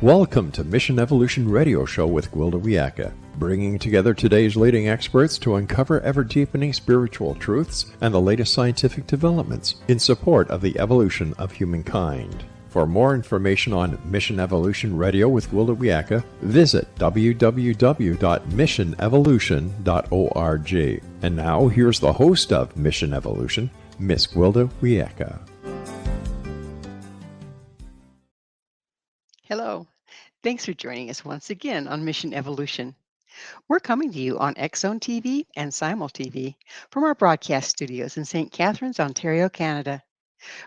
Welcome to Mission Evolution Radio Show with Gwilda Wiyaka, bringing together today's leading experts to uncover ever-deepening spiritual truths and the latest scientific developments in support of the evolution of humankind. For more information on Mission Evolution Radio with Gwilda Wiyaka, visit www.missionevolution.org. And now, here's the host of Mission Evolution, Miss Gwilda Wiyaka. Hello. Thanks for joining us once again on Mission Evolution. We're coming to you on X-Zone TV and Simul TV from our broadcast studios in St. Catharines, Ontario, Canada,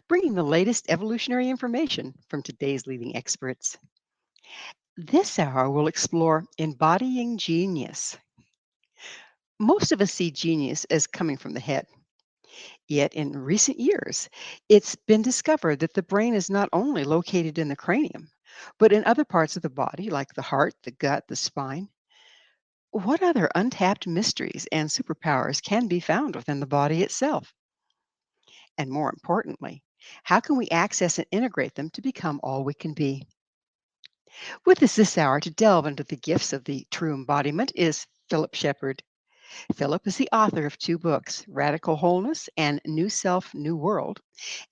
bringing the latest evolutionary information from today's leading experts. This hour will explore embodying genius. Most of us see genius as coming from the head. Yet in recent years, it's been discovered that the brain is not only located in the cranium, but in other parts of the body, like the heart, the gut, the spine. What other untapped mysteries and superpowers can be found within the body itself? And more importantly, how can we access and integrate them to become all we can be? With us this hour to delve into the gifts of the true embodiment is Philip Shepard. Philip is the author of 2 books, Radical Wholeness and New Self, New World,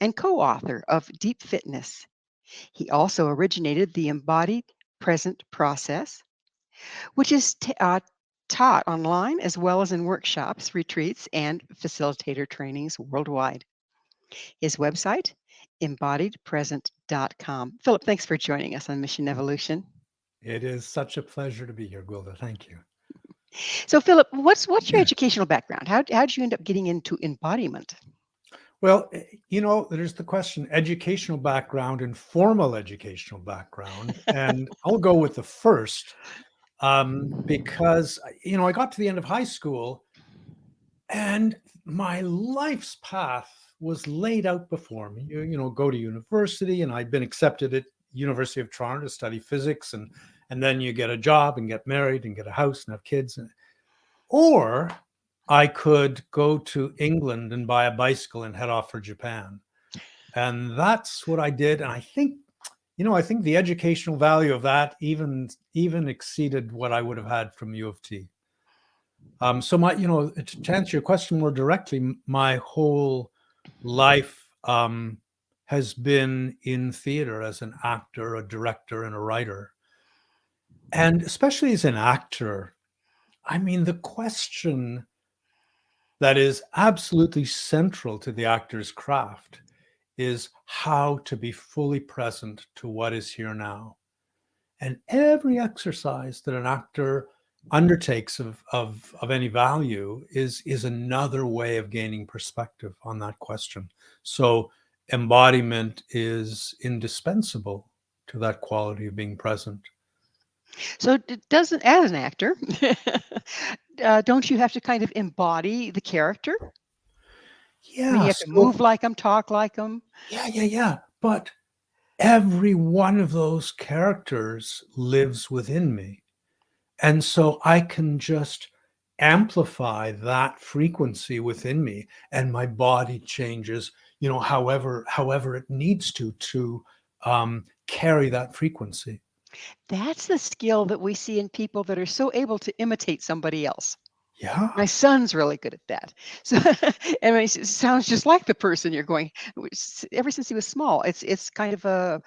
and co-author of Deep Fitness. He also originated the Embodied Present Process, which is taught online as well as in workshops, retreats, and facilitator trainings worldwide. His website, embodiedpresent.com. Philip, thanks for joining us on Mission Evolution. It is such a pleasure to be here, Gwilda. Thank you. So, Philip, what's your educational background? How did you end up getting into embodiment? Well, there's the question, educational background and formal educational background. And I'll go with the first because, I got to the end of high school and my life's path was laid out before me. Go to university, and I'd been accepted at University of Toronto to study physics, and then you get a job and get married and get a house and have kids. Or I could go to England and buy a bicycle and head off for Japan. And that's what I did. And I think the educational value of that even exceeded what I would have had from U of T. So to answer your question more directly, my whole life has been in theater as an actor, a director, and a writer. And especially as an actor, the question that is absolutely central to the actor's craft is how to be fully present to what is here now. And every exercise that an actor undertakes of any value is another way of gaining perspective on that question. So embodiment is indispensable to that quality of being present. So it doesn't, as an actor, don't you have to kind of embody the character? Yeah. You have to move like them, talk like them. Yeah. But every one of those characters lives within me. And so I can just amplify that frequency within me, and my body changes, however it needs to carry that frequency. That's the skill that we see in people that are so able to imitate somebody else. Yeah. My son's really good at that. So, it sounds just like the person you're going. Ever since he was small, it's kind of a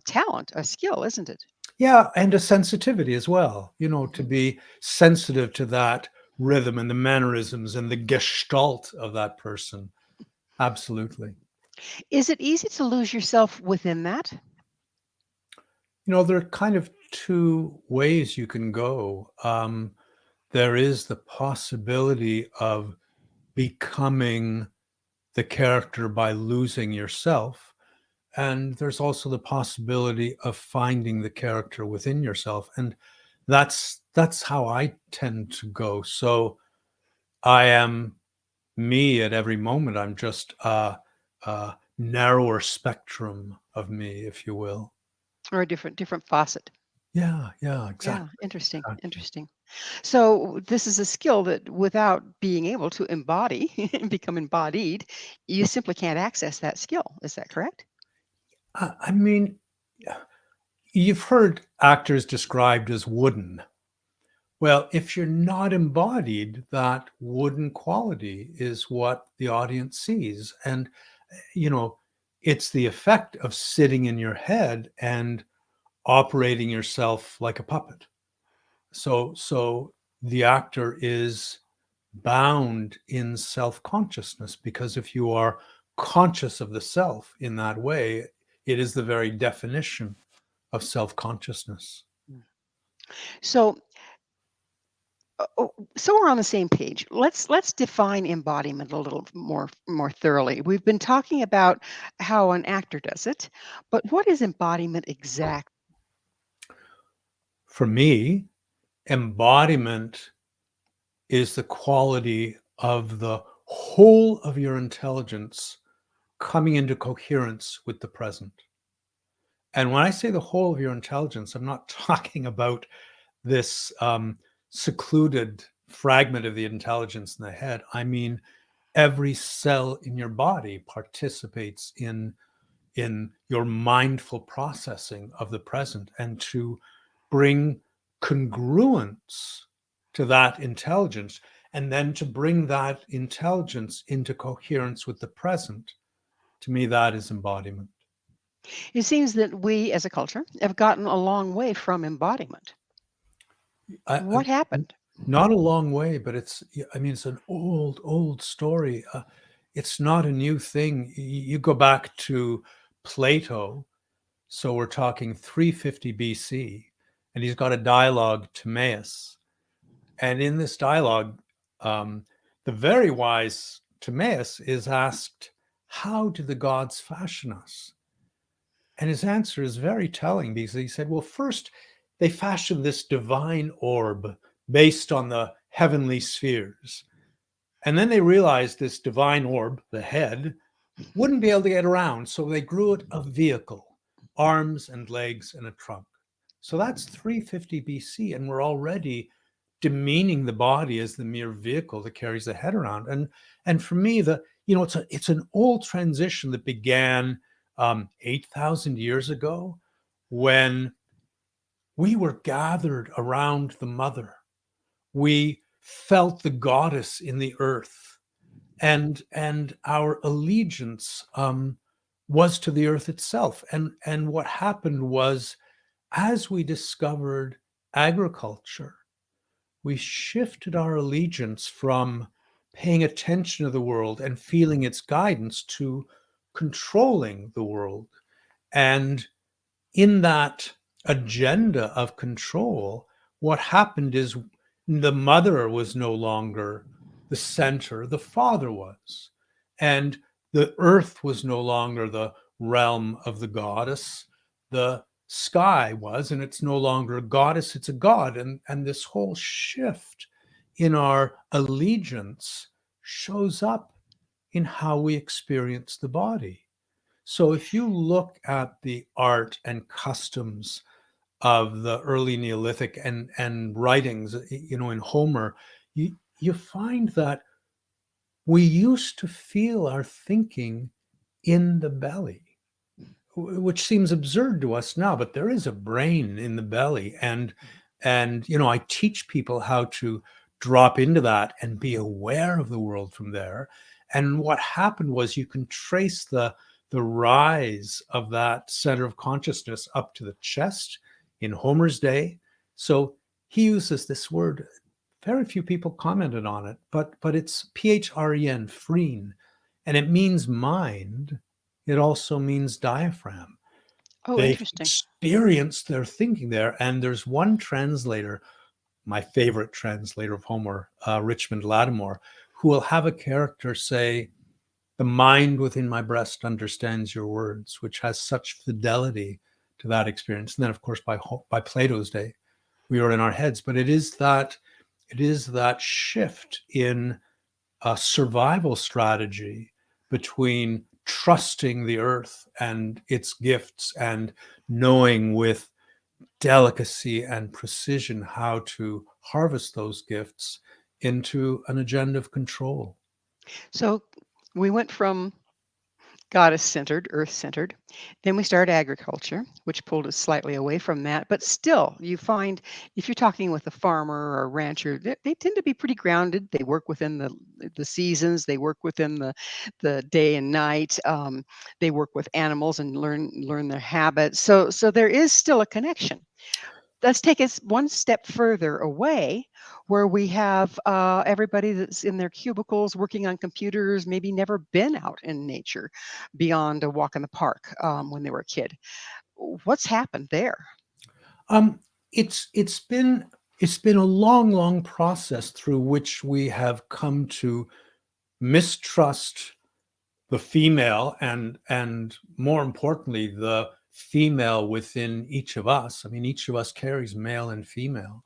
talent, a skill, isn't it? Yeah, and a sensitivity as well. To be sensitive to that rhythm and the mannerisms and the gestalt of that person. Absolutely. Is it easy to lose yourself within that? There are kind of 2 ways you can go. There is the possibility of becoming the character by losing yourself. And there's also the possibility of finding the character within yourself. And that's how I tend to go. So I am me at every moment. I'm just a narrower spectrum of me, if you will. Or a different faucet. Yeah, exactly. Yeah, interesting. Exactly. Interesting. So this is a skill that without being able to embody, become embodied, you simply can't access that skill. Is that correct? You've heard actors described as wooden. Well, if you're not embodied, that wooden quality is what the audience sees. And, you know, it's the effect of sitting in your head and operating yourself like a puppet. So the actor is bound in self-consciousness, because if you are conscious of the self in that way, it is the very definition of self-consciousness. So, so we're on the same page. Let's define embodiment a little more thoroughly. We've been talking about how an actor does it, but what is embodiment exactly? For me, embodiment is the quality of the whole of your intelligence coming into coherence with the present. And when I say the whole of your intelligence, I'm not talking about this secluded fragment of the intelligence in the head. I mean, every cell in your body participates in your mindful processing of the present, and to bring congruence to that intelligence, and then to bring that intelligence into coherence with the present. To me, that is embodiment. It seems that we as a culture have gotten a long way from embodiment. I, What happened? not a long way, but I mean, it's an old story. It's not a new thing. You go back to Plato, so we're talking 350 BC, and he's got a dialogue, Timaeus. And in this dialogue, the very wise Timaeus is asked, how did the gods fashion us? And his answer is very telling, because he said, well, first, they fashioned this divine orb based on the heavenly spheres. And then they realized this divine orb, the head, wouldn't be able to get around. So they grew it a vehicle, arms and legs and a trunk. So that's 350 BC. And we're already demeaning the body as the mere vehicle that carries the head around. And for me, it's an old transition that began 8,000 years ago, when we were gathered around the mother. We felt the goddess in the earth, and our allegiance was to the earth itself. And what happened was, as we discovered agriculture, we shifted our allegiance from paying attention to the world and feeling its guidance to controlling the world. And in that agenda of control, what happened is the mother was no longer the center, the father was. And the earth was no longer the realm of the goddess, the sky was, and it's no longer a goddess, it's a god. And this whole shift in our allegiance shows up in how we experience the body. So if you look at the art and customs of the early Neolithic and writings, in Homer, you find that we used to feel our thinking in the belly, which seems absurd to us now, but there is a brain in the belly. And I teach people how to drop into that and be aware of the world from there. And what happened was, you can trace the rise of that center of consciousness up to the chest in Homer's day. So he uses this word. Very few people commented on it, but it's PHREN, freen, and it means mind. It also means diaphragm. Oh, They interesting. experience their thinking there. And there's one translator, my favorite translator of Homer, Richmond Lattimore, who will have a character say, the mind within my breast understands your words, which has such fidelity to that experience. And then, of course, by Plato's day, we were in our heads. But it is that shift in a survival strategy between trusting the earth and its gifts, and knowing with delicacy and precision how to harvest those gifts, into an agenda of control. So we went from goddess-centered, earth-centered. Then we started agriculture, which pulled us slightly away from that. But still, you find if you're talking with a farmer or a rancher, they tend to be pretty grounded. They work within the seasons. They work within the day and night. They work with animals and learn their habits. So there is still a connection. Let's take us one step further away where we have everybody that's in their cubicles working on computers, maybe never been out in nature beyond a walk in the park when they were a kid. What's happened there? Um, it's been a long process through which we have come to mistrust the female and more importantly the female within each of us. I mean, each of us carries male and female,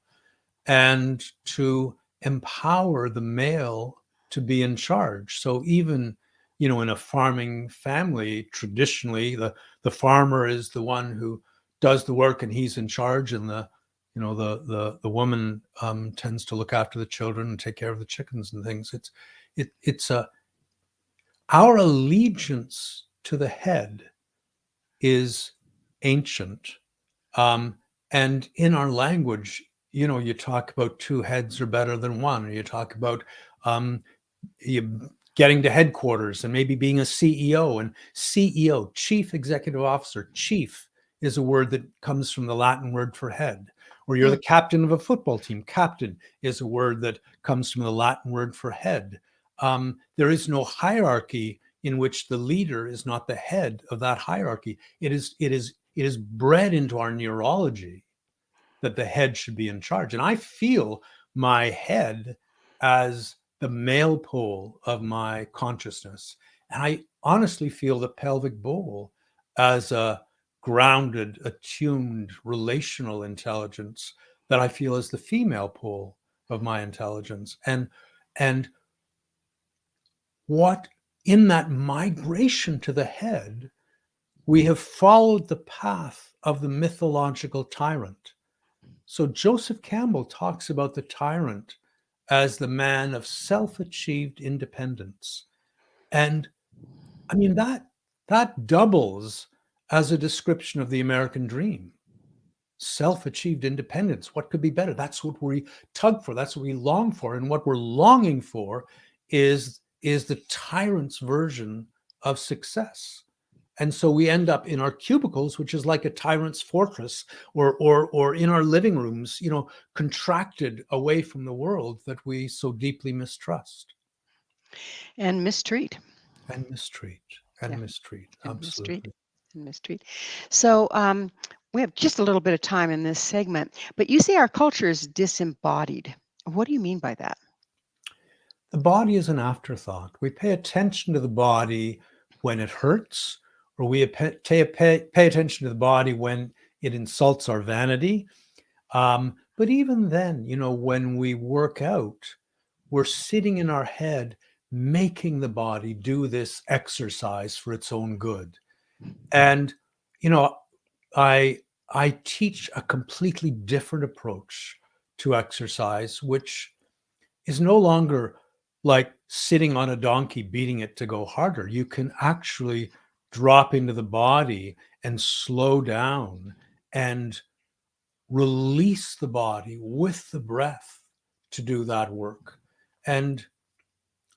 and to empower the male to be in charge. So even, in a farming family, traditionally the farmer is the one who does the work and he's in charge, and the woman tends to look after the children and take care of the chickens and things. It's our allegiance to the head is ancient. And in our language, you talk about two heads are better than one, or you talk about you getting to headquarters and maybe being a CEO. And CEO, Chief Executive Officer, chief is a word that comes from the Latin word for head. Or you're the captain of a football team. Captain is a word that comes from the Latin word for head. There is no hierarchy in which the leader is not the head of that hierarchy. It is bred into our neurology that the head should be in charge. And I feel my head as the male pole of my consciousness. And I honestly feel the pelvic bowl as a grounded, attuned, relational intelligence that I feel is the female pole of my intelligence. And what in that migration to the head, we have followed the path of the mythological tyrant. So Joseph Campbell talks about the tyrant as the man of self-achieved independence. And I mean, that doubles as a description of the American dream. Self-achieved independence. What could be better? That's what we tug for. That's what we long for. And what we're longing for is the tyrant's version of success. And so we end up in our cubicles, which is like a tyrant's fortress, or in our living rooms, contracted away from the world that we so deeply mistrust And mistreat. and mistreat and Yeah. mistreat. And mistreat. Absolutely. And mistreat. So we have just a little bit of time in this segment, but you say our culture is disembodied. What do you mean by that? The body is an afterthought. We pay attention to the body when it hurts, or we pay attention to the body when it insults our vanity. But even then, when we work out, we're sitting in our head, making the body do this exercise for its own good. And, I teach a completely different approach to exercise, which is no longer like sitting on a donkey, beating it to go harder. You can actually drop into the body and slow down and release the body with the breath to do that work. And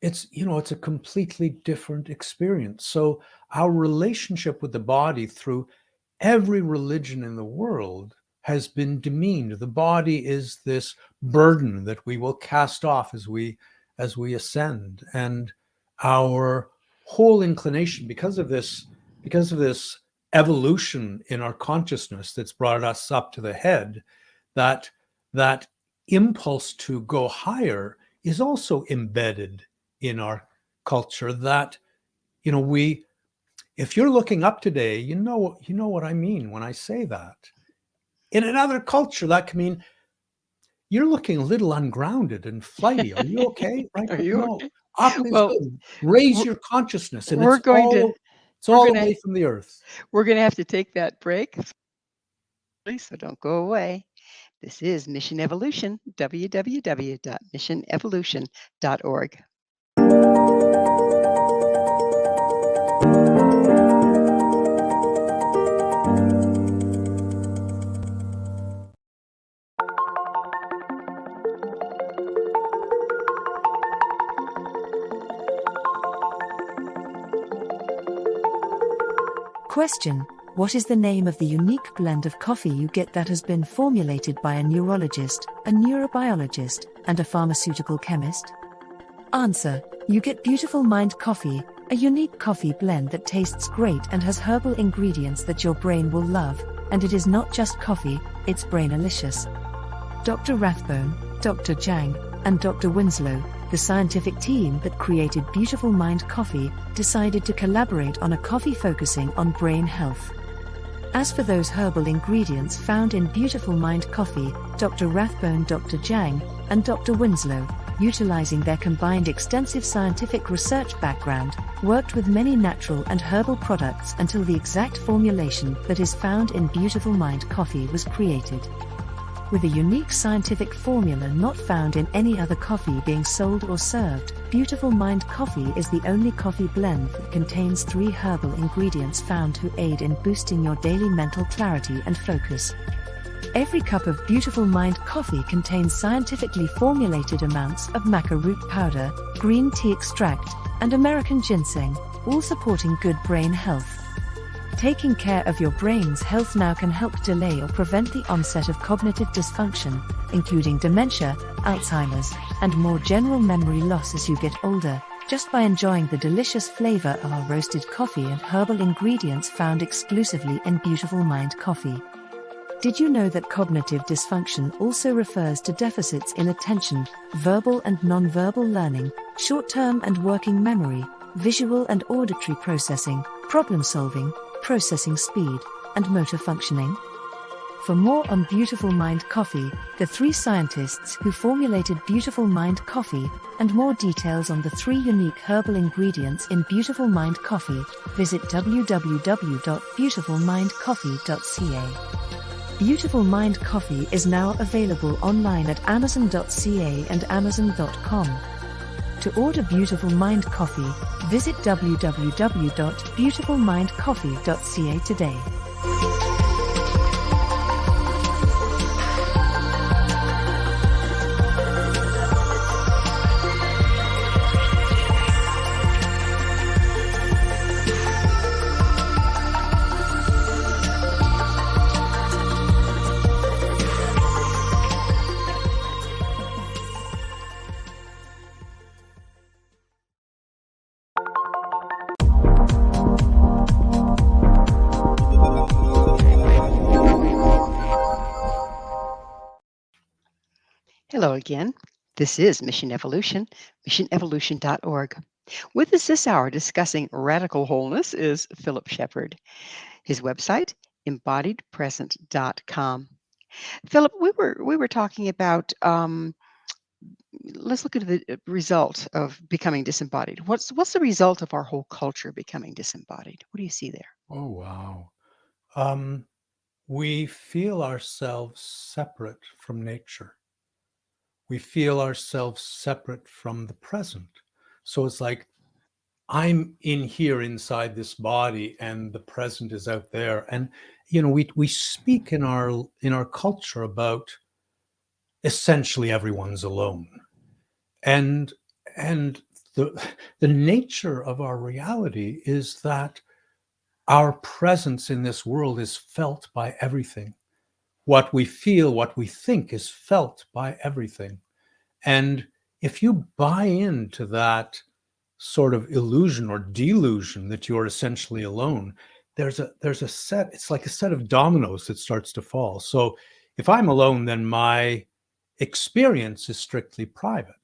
it's a completely different experience. So our relationship with the body through every religion in the world has been demeaned. The body is this burden that we will cast off as we ascend. And our whole inclination, because of this evolution in our consciousness that's brought us up to the head, that impulse to go higher is also embedded in our culture. That if you're looking up today, you know what I mean when I say that. In another culture, that can mean you're looking a little ungrounded and flighty. Are you okay? Right? Are But you no, okay? up is Well, good. Raise we're, your consciousness, and we're it's going to we're all going the to way from the earth. we're going to have to take that break. So don't go away. This is Mission Evolution, www.missionevolution.org. Question: what is the name of the unique blend of coffee you get that has been formulated by a neurologist, a neurobiologist, and a pharmaceutical chemist? Answer: you get Beautiful Mind Coffee, a unique coffee blend that tastes great and has herbal ingredients that your brain will love, and it is not just coffee, it's brainalicious. Dr. Rathbone, Dr. Jang, and Dr. Winslow, the scientific team that created Beautiful Mind Coffee, decided to collaborate on a coffee focusing on brain health. As for those herbal ingredients found in Beautiful Mind Coffee, Dr. Rathbone, Dr. Jang, and Dr. Winslow, utilizing their combined extensive scientific research background, worked with many natural and herbal products until the exact formulation that is found in Beautiful Mind Coffee was created. With a unique scientific formula not found in any other coffee being sold or served, Beautiful Mind Coffee is the only coffee blend that contains 3 herbal ingredients found to aid in boosting your daily mental clarity and focus. Every cup of Beautiful Mind Coffee contains scientifically formulated amounts of maca root powder, green tea extract, and American ginseng, all supporting good brain health. Taking care of your brain's health now can help delay or prevent the onset of cognitive dysfunction, including dementia, Alzheimer's, and more general memory loss as you get older, just by enjoying the delicious flavor of our roasted coffee and herbal ingredients found exclusively in Beautiful Mind Coffee. Did you know that cognitive dysfunction also refers to deficits in attention, verbal and non-verbal learning, short-term and working memory, visual and auditory processing, problem-solving, processing speed, and motor functioning? For more on Beautiful Mind Coffee, the 3 scientists who formulated Beautiful Mind Coffee, and more details on the 3 unique herbal ingredients in Beautiful Mind Coffee, visit www.beautifulmindcoffee.ca. Beautiful Mind Coffee is now available online at amazon.ca and amazon.com. To order Beautiful Mind Coffee, visit www.beautifulmindcoffee.ca today. Hello again. This is Mission Evolution, missionevolution.org. With us this hour discussing radical wholeness is Philip Shepard. His website, embodiedpresent.com. Philip, we were talking about let's look at the result of becoming disembodied. What's the result of our whole culture becoming disembodied? What do you see there? Oh, wow. We feel ourselves separate from nature. We feel ourselves separate from the present. So it's like I'm in here inside this body and the present is out there. And we speak in our culture about essentially everyone's alone. And the nature of our reality is that our presence in this world is felt by everything. What we feel, what we think is felt by everything. And if you buy into that sort of illusion or delusion that you're essentially alone, there's a set, it's like a set of dominoes that starts to fall. So if I'm alone, then my experience is strictly private.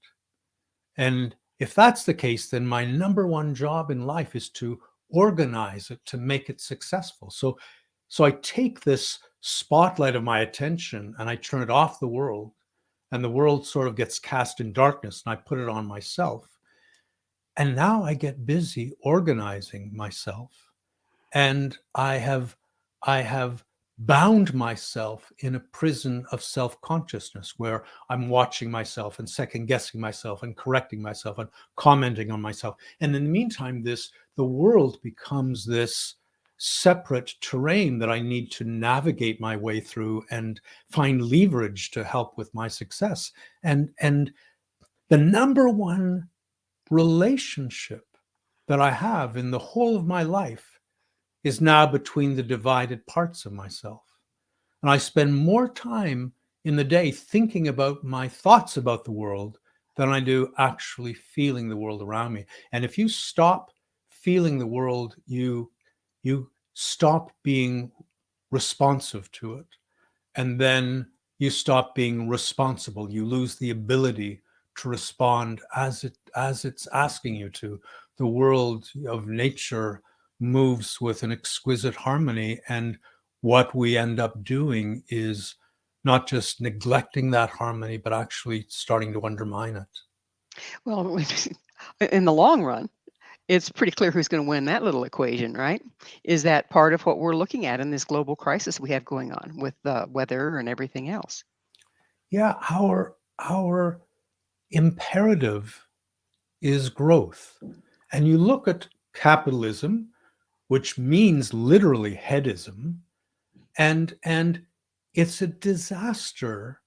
And if that's the case, then my number one job in life is to organize it, to make it successful. So I take this spotlight of my attention and I turn it off the world, and the world sort of gets cast in darkness, and I put it on myself. And now I get busy organizing myself, and I have bound myself in a prison of self-consciousness where I'm watching myself and second guessing myself and correcting myself and commenting on myself. And in the meantime, the world becomes this separate terrain that I need to navigate my way through and find leverage to help with my success. And the number one relationship that I have in the whole of my life is now between the divided parts of myself. And I spend more time in the day thinking about my thoughts about the world than I do actually feeling the world around me. And if you stop feeling the world, you stop being responsive to it. And then you stop being responsible. You lose the ability to respond as it's asking you to. The world of nature moves with an exquisite harmony, and what we end up doing is not just neglecting that harmony, but actually starting to undermine it. Well, in the long run, it's pretty clear who's going to win that little equation, right? Is that part of what we're looking at in this global crisis we have going on with the weather and everything else? Yeah, our imperative is growth. And you look at capitalism, which means literally headism, and it's a disaster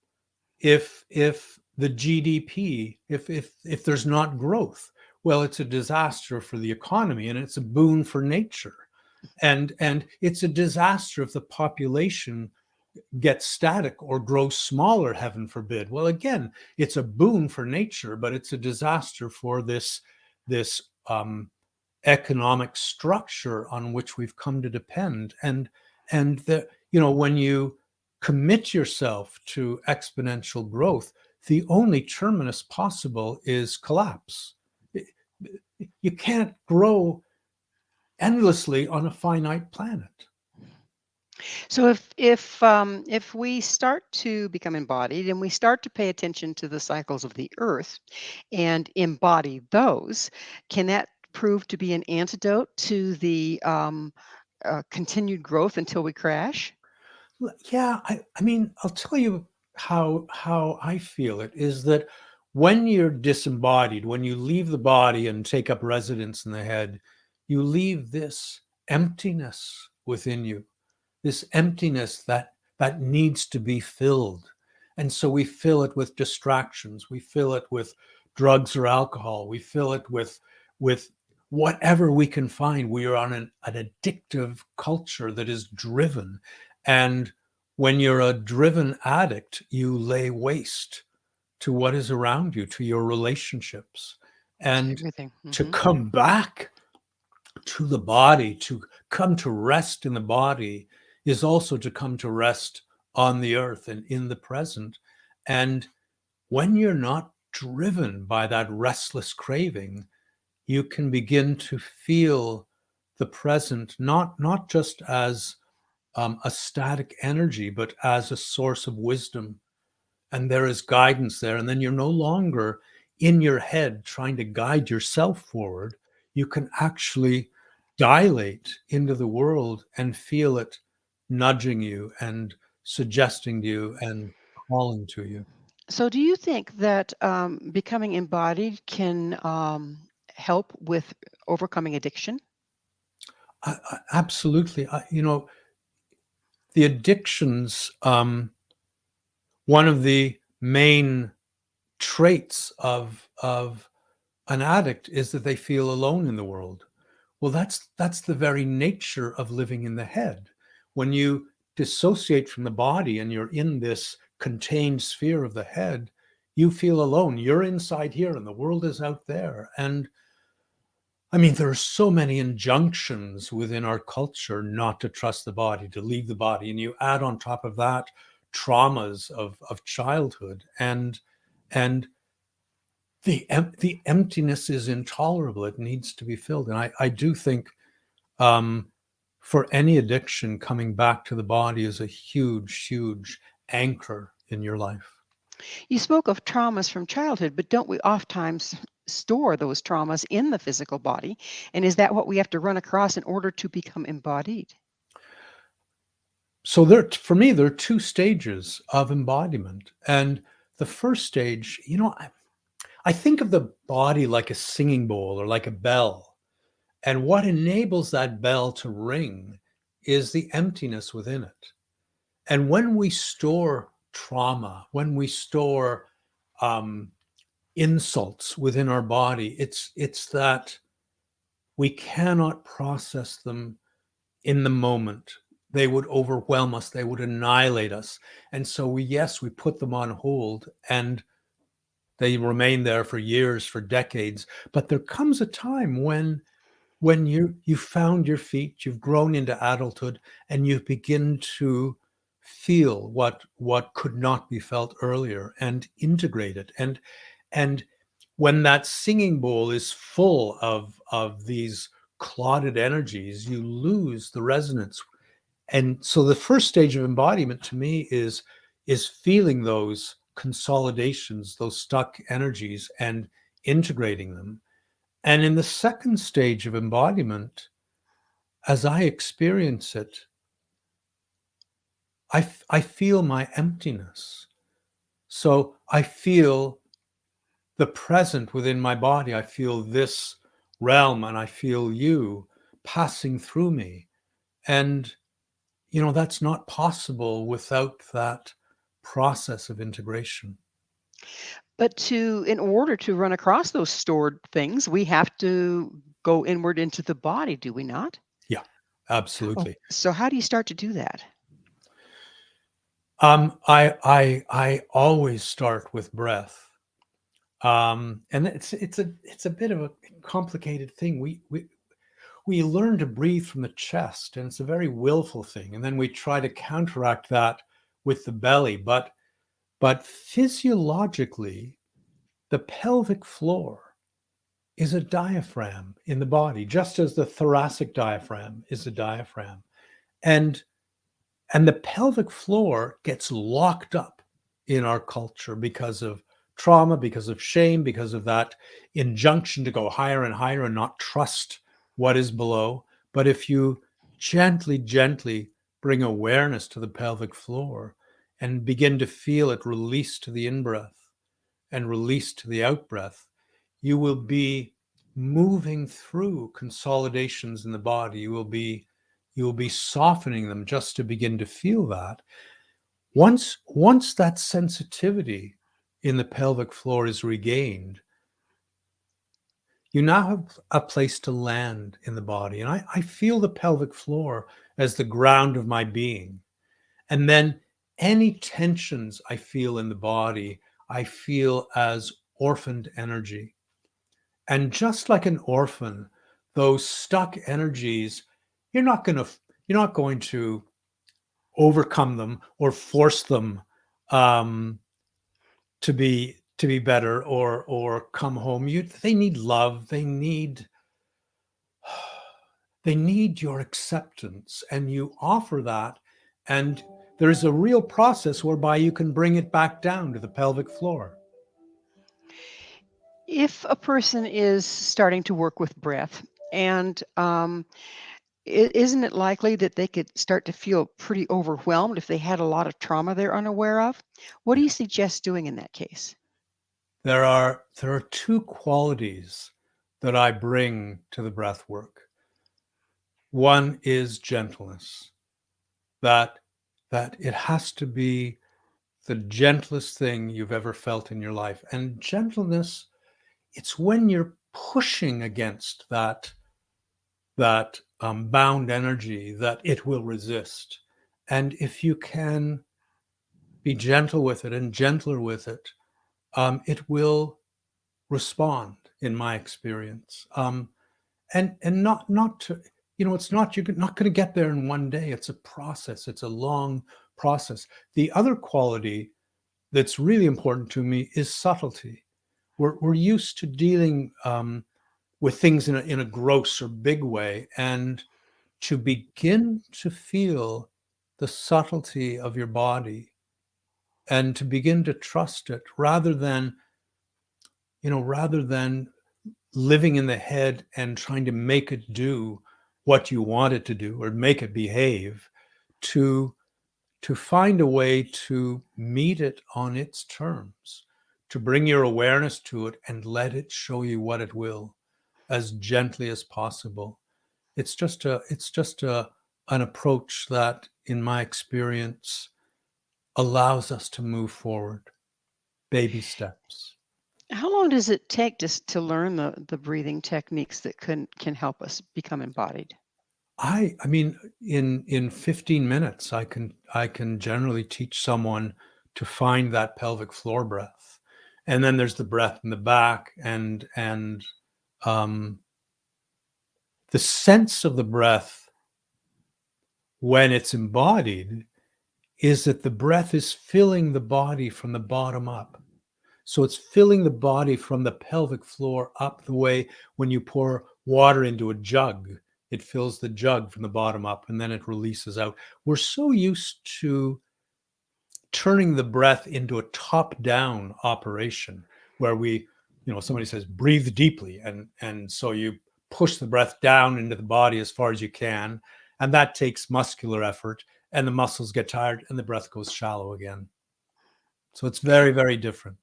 if the GDP, if there's not growth. Well, it's a disaster for the economy, and it's a boon for nature. And it's a disaster if the population gets static or grows smaller, heaven forbid. Well, again, it's a boon for nature, but it's a disaster for this economic structure on which we've come to depend. And when you commit yourself to exponential growth, the only terminus possible is collapse. You can't grow endlessly on a finite planet. So if we start to become embodied and we start to pay attention to the cycles of the earth and embody those, can that prove to be an antidote to the continued growth until we crash? Yeah, I mean, I'll tell you how I feel it is that when you're disembodied, when you leave the body and take up residence in the head, you leave this emptiness within you, this emptiness that needs to be filled. And so we fill it with distractions, we fill it with drugs or alcohol, we fill it with whatever we can find. We are on an addictive culture that is driven. And when you're a driven addict, you lay waste to what is around you, to your relationships. And Everything. to come back to the body, to come to rest in the body, is also to come to rest on the earth and in the present. And when you're not driven by that restless craving, you can begin to feel the present not just as a static energy, but as a source of wisdom. And there is guidance there. And then you're no longer in your head trying to guide yourself forward. You can actually dilate into the world and feel it nudging you and suggesting to you and calling to you. So, do you think that becoming embodied can help with overcoming addiction? Absolutely. The addictions, one of the main traits of an addict is that they feel alone in the world. Well, that's the very nature of living in the head. When you dissociate from the body and you're in this contained sphere of the head, you feel alone. You're inside here and the world is out there. And I mean, there are so many injunctions within our culture not to trust the body, to leave the body. And you add on top of that traumas of childhood, and the emptiness is intolerable. It needs to be filled. And I do think for any addiction, coming back to the body is a huge, huge anchor in your life. You spoke of traumas from childhood, but don't we oftentimes store those traumas in the physical body? And is that what we have to run across in order to become embodied? So for me, there are two stages of embodiment. And the first stage, I think of the body like a singing bowl or like a bell. And what enables that bell to ring is the emptiness within it. And when we store trauma, when we store insults within our body, it's that we cannot process them in the moment. They would overwhelm us. They would annihilate us. And so we put them on hold, and they remain there for years, for decades. But there comes a time when you found your feet, you've grown into adulthood, and you begin to feel what could not be felt earlier and integrate it. And when that singing bowl is full of these clotted energies, you lose the resonance. And so the first stage of embodiment to me is feeling those consolidations, those stuck energies, and integrating them. And in the second stage of embodiment, as I experience it, I feel my emptiness. So I feel the present within my body. I feel this realm, and I feel you passing through me. And, that's not possible without that process of integration. But in order to run across those stored things, we have to go inward into the body, do we not? Yeah, absolutely. So how do you start to do that? I always start with breath. And it's a bit of a complicated thing. We learn to breathe from the chest, and it's a very willful thing. And then we try to counteract that with the belly. But physiologically, the pelvic floor is a diaphragm in the body, just as the thoracic diaphragm is a diaphragm. And the pelvic floor gets locked up in our culture because of trauma, because of shame, because of that injunction to go higher and higher and not trust what is below. But if you gently bring awareness to the pelvic floor and begin to feel it release to the in-breath and release to the out-breath, you will be moving through consolidations in the body. You will be softening them just to begin to feel that. Once that sensitivity in the pelvic floor is regained, you now have a place to land in the body. And I feel the pelvic floor as the ground of my being. And then any tensions I feel in the body, I feel as orphaned energy. And just like an orphan, those stuck energies, you're not going to overcome them or force them to be better or come home. They need love. They need your acceptance, and you offer that. And there's a real process whereby you can bring it back down to the pelvic floor. If a person is starting to work with breath, and isn't it likely that they could start to feel pretty overwhelmed if they had a lot of trauma they're unaware of? What do you suggest doing in that case? There are two qualities that I bring to the breath work. One is gentleness, that it has to be the gentlest thing you've ever felt in your life. And gentleness, it's when you're pushing against that bound energy that it will resist. And if you can be gentle with it and gentler with it, it will respond, in my experience. And not to, it's not, you're not going to get there in one day. It's a process. It's a long process. The other quality that's really important to me is subtlety. We're used to dealing with things in a gross or big way, and to begin to feel the subtlety of your body and to begin to trust it rather than living in the head and trying to make it do what you want it to do or make it behave, to find a way to meet it on its terms, to bring your awareness to it and let it show you what it will as gently as possible. It's just an approach that, in my experience, allows us to move forward, baby steps. How long does it take to learn the breathing techniques that can help us become embodied? I mean, in 15 minutes, I can generally teach someone to find that pelvic floor breath. And then there's the breath in the back, and um, the sense of the breath when it's embodied is that the breath is filling the body from the bottom up. So it's filling the body from the pelvic floor up, the way when you pour water into a jug, it fills the jug from the bottom up and then it releases out. We're so used to turning the breath into a top-down operation where somebody says, breathe deeply. And so you push the breath down into the body as far as you can. And that takes muscular effort, and the muscles get tired and the breath goes shallow again. So it's very, very different.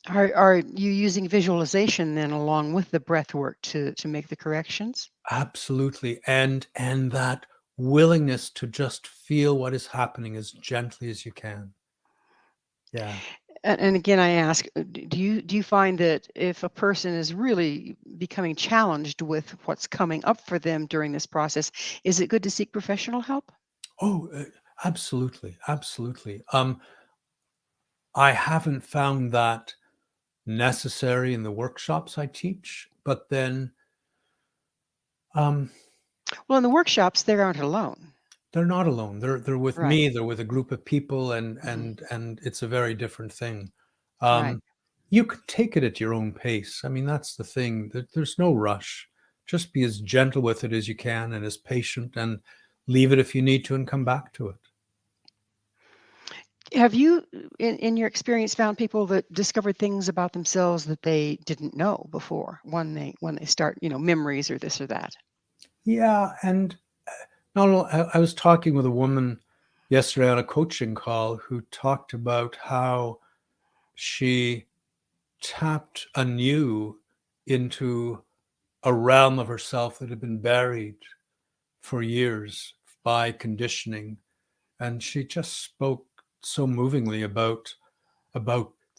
Are you using visualization then along with the breath work to make the corrections? Absolutely. And that willingness to just feel what is happening as gently as you can. Yeah. And again, I ask, do you find that if a person is really becoming challenged with what's coming up for them during this process, is it good to seek professional help? Oh, absolutely. Absolutely. I haven't found that necessary in the workshops I teach, but then Well, in the workshops, they aren't alone. they're not alone. They're with Right. me. They're with a group of people, and Mhm. and it's a very different thing. Right. You can take it at your own pace. I mean, that's the thing. There's no rush. Just be as gentle with it as you can, and as patient, and leave it if you need to, and come back to it. Have you, in your experience, found people that discovered things about themselves that they didn't know before when they start, memories or this or that? Yeah, and no, I was talking with a woman yesterday on a coaching call who talked about how she tapped anew into a realm of herself that had been buried for years by conditioning. And she just spoke so movingly about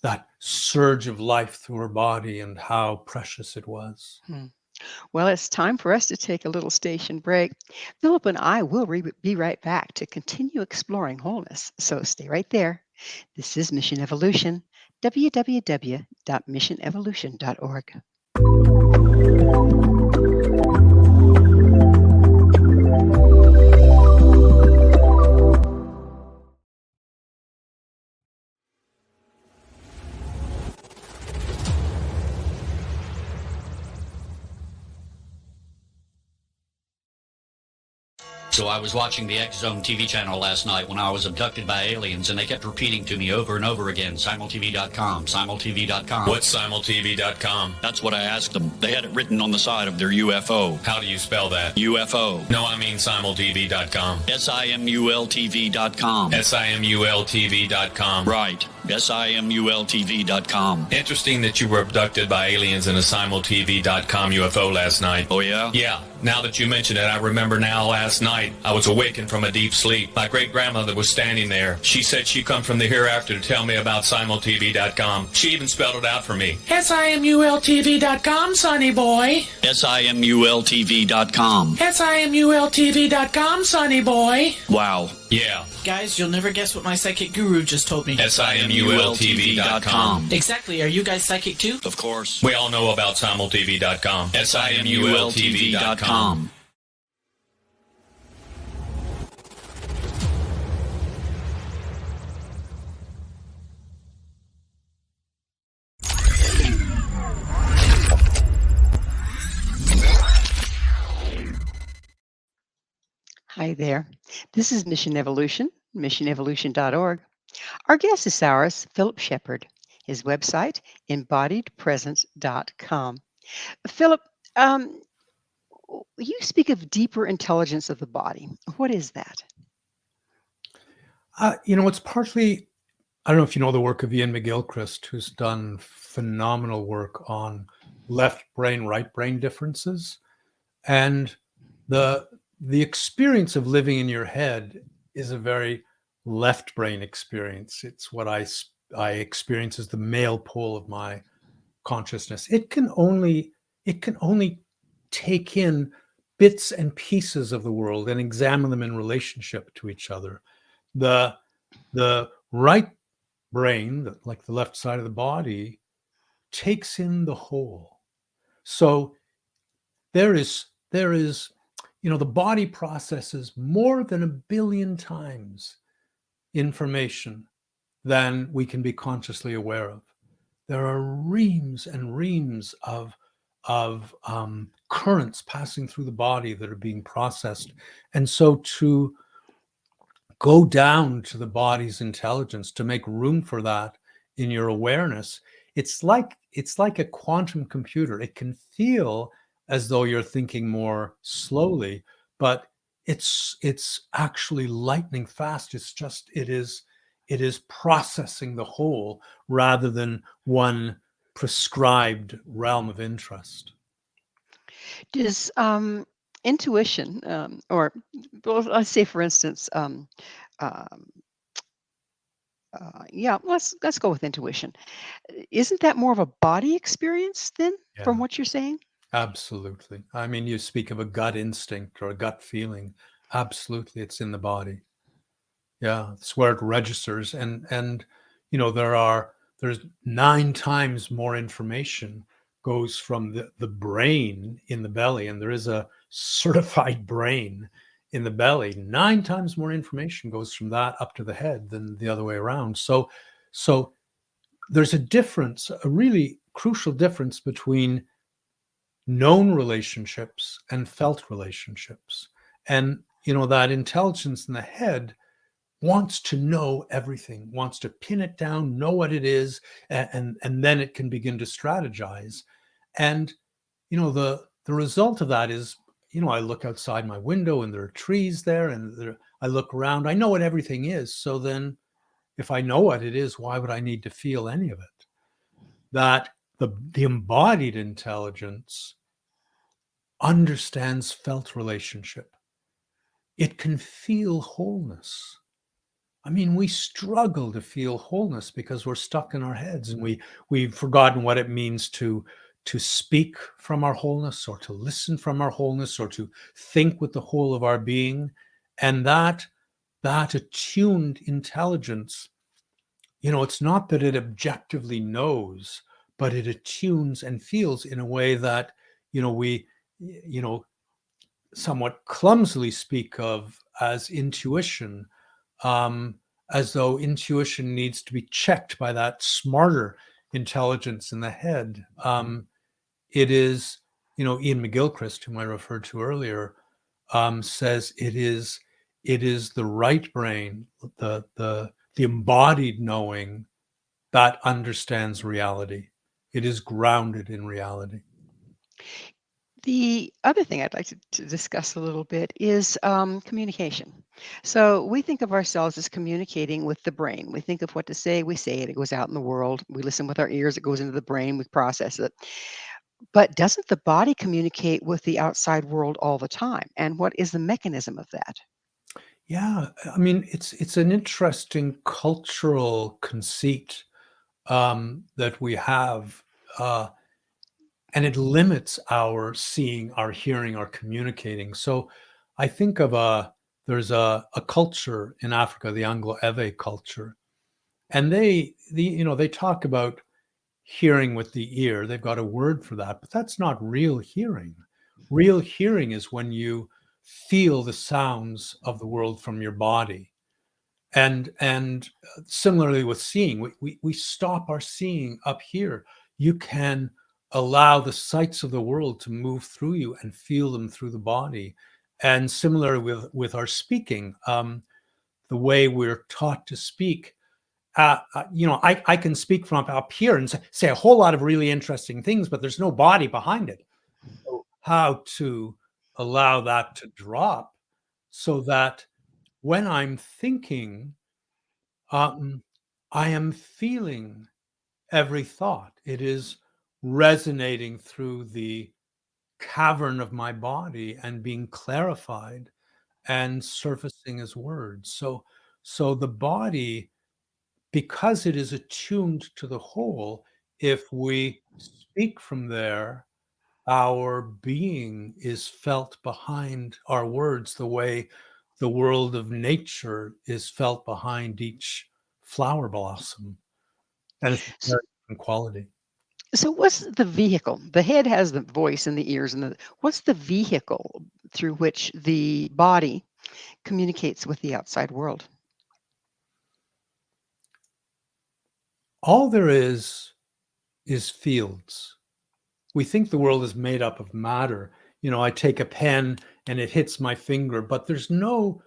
that surge of life through her body and how precious it was. Hmm. Well, it's time for us to take a little station break. Philip and I will be right back to continue exploring wholeness. So stay right there. This is Mission Evolution, www.missionevolution.org. So I was watching the X Zone TV channel last night when I was abducted by aliens, and they kept repeating to me over and over again, simultv.com, simultv.com. What's simultv.com? That's what I asked them. They had it written on the side of their UFO. How do you spell that? UFO. No, I mean simultv.com. simultv.com. simultv.com. Right. simultv.com. Interesting that you were abducted by aliens in a simultv.com UFO last night. Oh, yeah? Yeah. Now that you mention it, I remember now last night I was awakened from a deep sleep. My great-grandmother was standing there. She said she come from the hereafter to tell me about simultv.com. She even spelled it out for me. simultv.com, sonny boy. simultv.com. simultv.com, sonny boy. Wow. Yeah. Guys, you'll never guess what my psychic guru just told me. simultv.com. Exactly. Are you guys psychic too? Of course. We all know about simultv.com. simultv.com. Hi there. This is Mission Evolution, missionevolution.org. Our guest this hour is Philip Shepard. His website, embodiedpresence.com. Philip, you speak of deeper intelligence of the body. What is that? It's partly, I don't know if you know the work of Ian McGilchrist, who's done phenomenal work on left brain, right brain differences. And the experience of living in your head is a very left brain experience. It's what I experience as the male pole of my consciousness. It can only take in bits and pieces of the world and examine them in relationship to each other. The right brain, like the left side of the body, takes in the whole. So there is, the body processes more than 1 billion times information than we can be consciously aware of. There are reams and reams of currents passing through the body that are being processed. And so to go down to the body's intelligence, to make room for that in your awareness, it's like a quantum computer. It can feel as though you're thinking more slowly, but it's actually lightning fast. It is processing the whole rather than one prescribed realm of interest. Does intuition, or well, let's say, for instance, um, yeah, let's go with intuition. Isn't that more of a body experience then, from Yeah, what you're saying? absolutely. I mean, you speak of a gut instinct or a gut feeling. Absolutely, it's in the body. Yeah, it's where it registers, and there's 9 times more information goes from the brain in the belly, and there is a certified brain in the belly. 9 times more information goes from that up to the head than the other way around. So there's a difference, a really crucial difference between known relationships and felt relationships. And that intelligence in the head wants to know everything, wants to pin it down, know what it is, and then it can begin to strategize. And the result of that is, I look outside my window and there are trees there, and I look around, I know what everything is. So then if I know what it is, why would I need to feel any of it? That the embodied intelligence understands felt relationship. It can feel wholeness. I mean, we struggle to feel wholeness because we're stuck in our heads, and we've forgotten what it means to speak from our wholeness, or to listen from our wholeness, or to think with the whole of our being. And that attuned intelligence, it's not that it objectively knows, but it attunes and feels in a way that we somewhat clumsily speak of as intuition, um, as though intuition needs to be checked by that smarter intelligence in the head. It is, Ian McGilchrist, whom I referred to earlier, says it is the right brain, the embodied knowing that understands reality. It is grounded in reality. The other thing I'd like to discuss a little bit is communication. So we think of ourselves as communicating with the brain. We think of what to say, we say it, it goes out in the world. We listen with our ears, it goes into the brain, we process it. But doesn't the body communicate with the outside world all the time? And what is the mechanism of that? Yeah, I mean, it's an interesting cultural conceit that we have, and it limits our seeing, our hearing, our communicating. So I think of there's a culture in Africa, the Anglo-Ewe culture, and they talk about hearing with the ear. They've got a word for that, but that's not real hearing. Real hearing is when you feel the sounds of the world from your body. And similarly with seeing, we stop our seeing up here. You can allow the sights of the world to move through you and feel them through the body. And similar with our speaking, the way we're taught to speak. I can speak from up here and say a whole lot of really interesting things, but there's no body behind it. So how to allow that to drop so that when I'm thinking, um, I am feeling every thought. It is resonating through the cavern of my body and being clarified and surfacing as words. So the body, because it is attuned to the whole, if we speak from there, our being is felt behind our words, the way the world of nature is felt behind each flower blossom. And it's a So, very different quality. so what's the vehicle? The head has the voice and the ears, and what's the vehicle through which the body communicates with the outside world? All there is fields. We think the world is made up of matter. I take a pen and it hits my finger, but there's no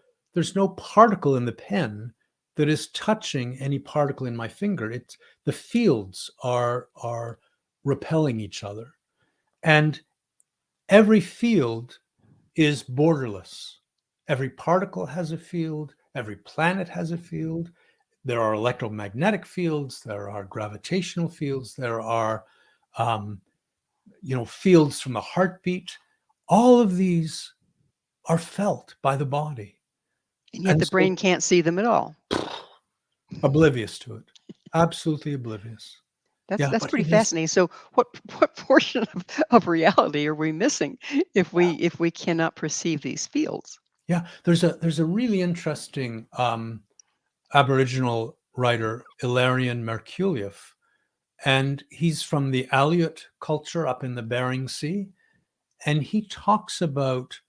particle in the pen that is touching any particle in my finger. It's the fields are repelling each other. And every field is borderless. Every particle has a field, every planet has a field. There are electromagnetic fields, there are gravitational fields, there are fields from the heartbeat. All of these are felt by the body. And yet And the so brain can't see them at all. oblivious to it. Absolutely oblivious. That's Yeah, that's but pretty it is. fascinating. So what portion of reality are we missing if we cannot perceive these fields? Yeah, there's a really interesting Aboriginal writer, Ilarion Merkulieff, and he's from the Aleut culture up in the Bering Sea. And he talks about,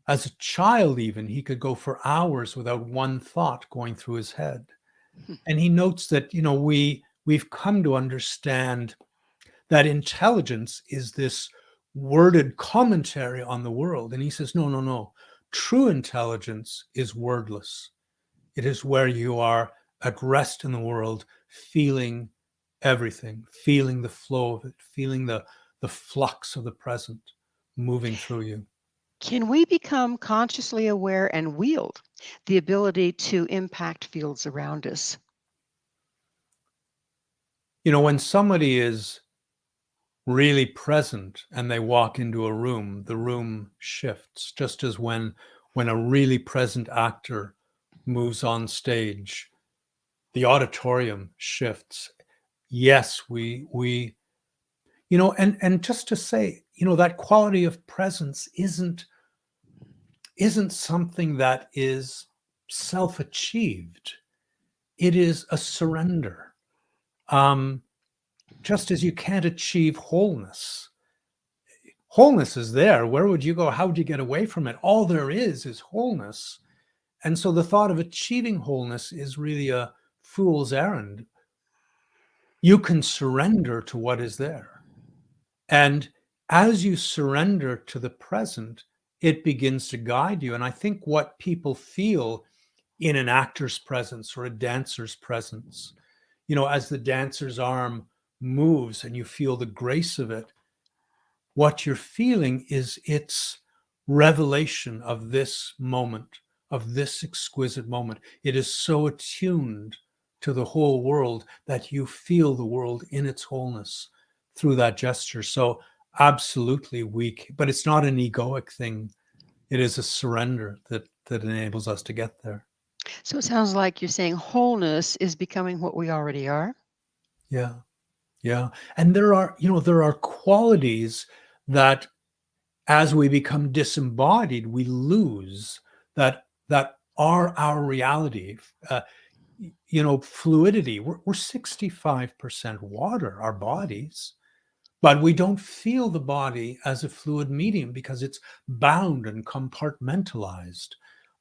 as a child even, he could go for hours without one thought going through his head. Hmm. And he notes that, we've come to understand that intelligence is this worded commentary on the world. And he says, no, no, no. True intelligence is wordless. It is where you are at rest in the world, feeling everything, feeling the flow of it, feeling the flux of the present moving through you. Can we become consciously aware and wield the ability to impact fields around us? When somebody is really present and they walk into a room, the room shifts, just as when a really present actor moves on stage, the auditorium shifts. Yes, we and just to say, that quality of presence isn't something that is self-achieved. It is a surrender. Just as you can't achieve wholeness. Wholeness is there. Where would you go? How would you get away from it? All there is wholeness. And so the thought of achieving wholeness is really a fool's errand. You can surrender to what is there. And as you surrender to the present, it begins to guide you. And I think what people feel in an actor's presence or a dancer's presence, as the dancer's arm moves and you feel the grace of it, what you're feeling is its revelation of this moment, of this exquisite moment. It is so attuned to the whole world that you feel the world in its wholeness through that gesture. So absolutely weak, but it's not an egoic thing. It is a surrender that enables us to get there. So it sounds like you're saying wholeness is becoming what we already are. Yeah. Yeah. And there are qualities that as we become disembodied, we lose that are our reality. Fluidity. We're 65% water, our bodies, but we don't feel the body as a fluid medium because it's bound and compartmentalized.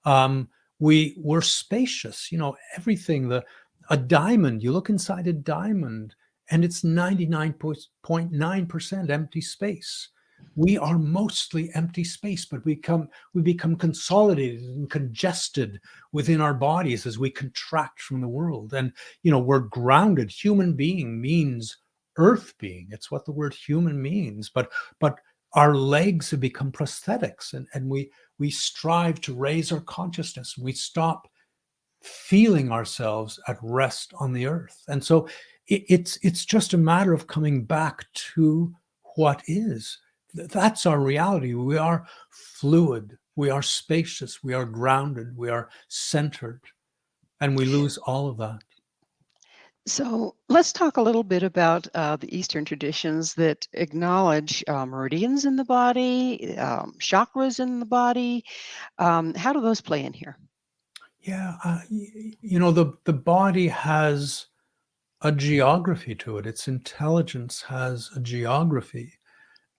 Um, we're spacious. Everything. A diamond. You look inside a diamond, and it's 99.9% empty space. We are mostly empty space, but we become consolidated and congested within our bodies as we contract from the world. And we're grounded. Human being means earth being. It's what the word human means. But our legs have become prosthetics, and we strive to raise our consciousness. We stop feeling ourselves at rest on the earth. And so it's just a matter of coming back to what is. That's our reality. We are fluid, we are spacious, we are grounded, we are centered, and we lose all of that. So let's talk a little bit about the Eastern traditions that acknowledge meridians in the body, chakras in the body. How do those play in here? Yeah, the body has a geography to it. Its intelligence has a geography,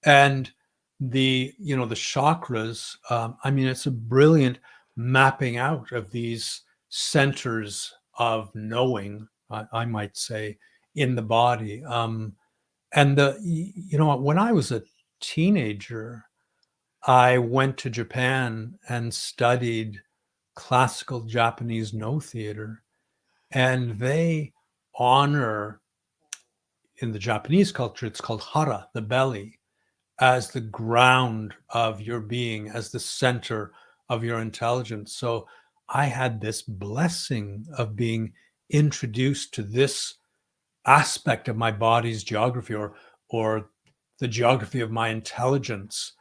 and the chakras. It's a brilliant mapping out of these centers of knowing. I might say in the body. And when I was a teenager, I went to Japan and studied classical Japanese no theater, and they honor, in the Japanese culture, it's called hara, the belly, as the ground of your being, as the center of your intelligence. So I had this blessing of being introduced to this aspect of my body's geography, or the geography of my intelligence,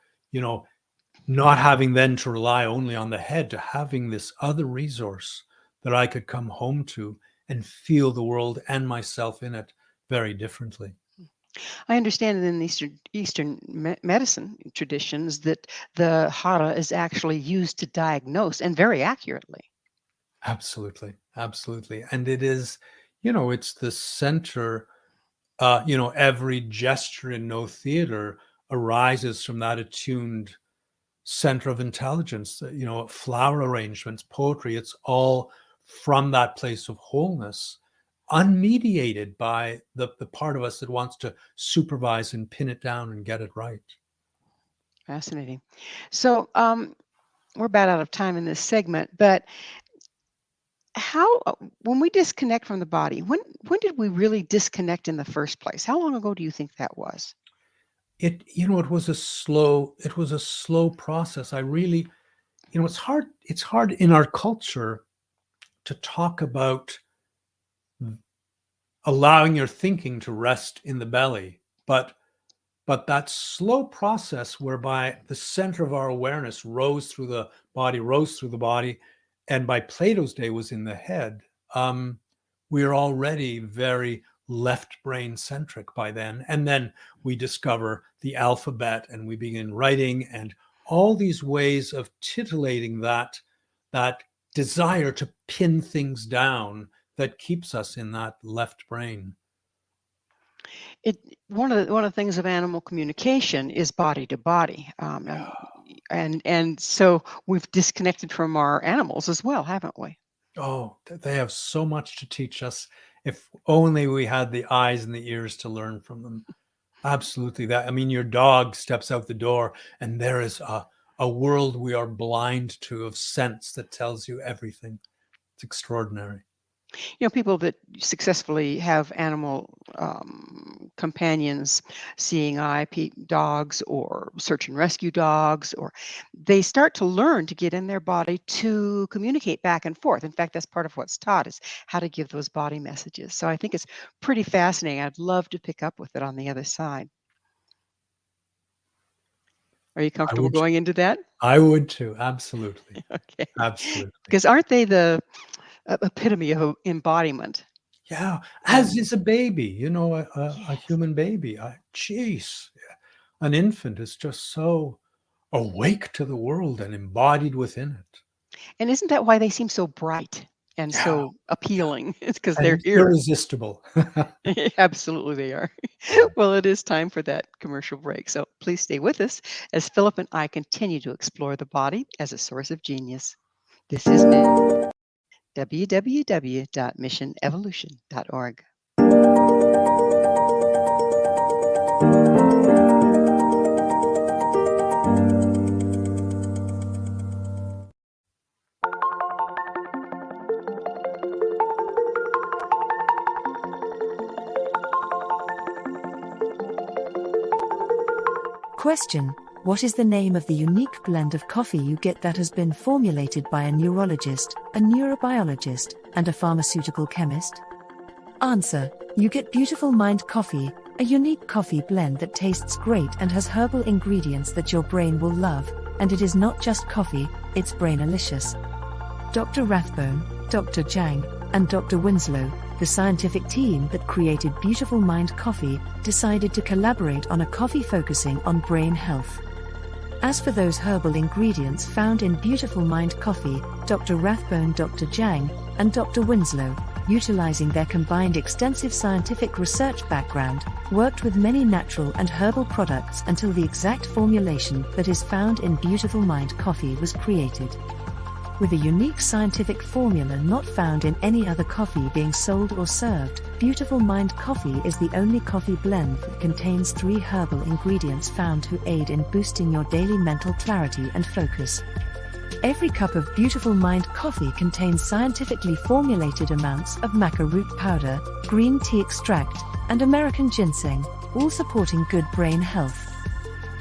not having then to rely only on the head, to having this other resource that I could come home to and feel the world and myself in it very differently. I understand that in Eastern medicine traditions that the hara is actually used to diagnose, and very accurately. Absolutely. And it is, it's the center. Every gesture in no theater arises from that attuned center of intelligence. Flower arrangements, poetry, it's all from that place of wholeness, unmediated by the part of us that wants to supervise and pin it down and get it right. Fascinating. So we're about out of time in this segment, but when we disconnect from the body, when did we really disconnect in the first place? How long ago do you think that was? It was a slow process. I really, it's hard in our culture to talk about allowing your thinking to rest in the belly, but that slow process whereby the center of our awareness rose through the body, and by Plato's day was in the head. We are already very left brain centric by then, and then we discover the alphabet and we begin writing, and all these ways of titillating that desire to pin things down that keeps us in that left brain. One of the things of animal communication is body to body, and so we've disconnected from our animals as well, haven't we? Oh, they have so much to teach us. If only we had the eyes and the ears to learn from them. Absolutely. Your dog steps out the door and there is a world we are blind to of sense that tells you everything. It's extraordinary. People that successfully have animal companions, seeing eye dogs or search and rescue dogs, or they start to learn to get in their body to communicate back and forth. In fact, that's part of what's taught, is how to give those body messages. So I think it's pretty fascinating. I'd love to pick up with it on the other side. Are you comfortable going into that? I would too. Absolutely. Okay. Absolutely. Because aren't they the epitome of embodiment? Yeah, as is a baby, a human baby. An infant is just so awake to the world and embodied within it. And isn't that why they seem so bright and so appealing? It's because they're irresistible. Absolutely, they are. Well, it is time for that commercial break. So please stay with us as Philip and I continue to explore the body as a source of genius. This is www.missionevolution.org. Question: what is the name of the unique blend of coffee you get that has been formulated by a neurologist, a neurobiologist, and a pharmaceutical chemist? Answer: you get Beautiful Mind Coffee, a unique coffee blend that tastes great and has herbal ingredients that your brain will love, and it is not just coffee, it's brainalicious. Dr. Rathbone, Dr. Jang, and Dr. Winslow the scientific team that created Beautiful Mind Coffee decided to collaborate on a coffee focusing on brain health. As for those herbal ingredients found in Beautiful Mind Coffee, Dr. Rathbone, Dr. Jang, and Dr. Winslow, utilizing their combined extensive scientific research background, worked with many natural and herbal products until the exact formulation that is found in Beautiful Mind Coffee was created. With a unique scientific formula not found in any other coffee being sold or served, Beautiful Mind Coffee is the only coffee blend that contains 3 herbal ingredients found to aid in boosting your daily mental clarity and focus. Every cup of Beautiful Mind Coffee contains scientifically formulated amounts of maca root powder, green tea extract, and American ginseng, all supporting good brain health.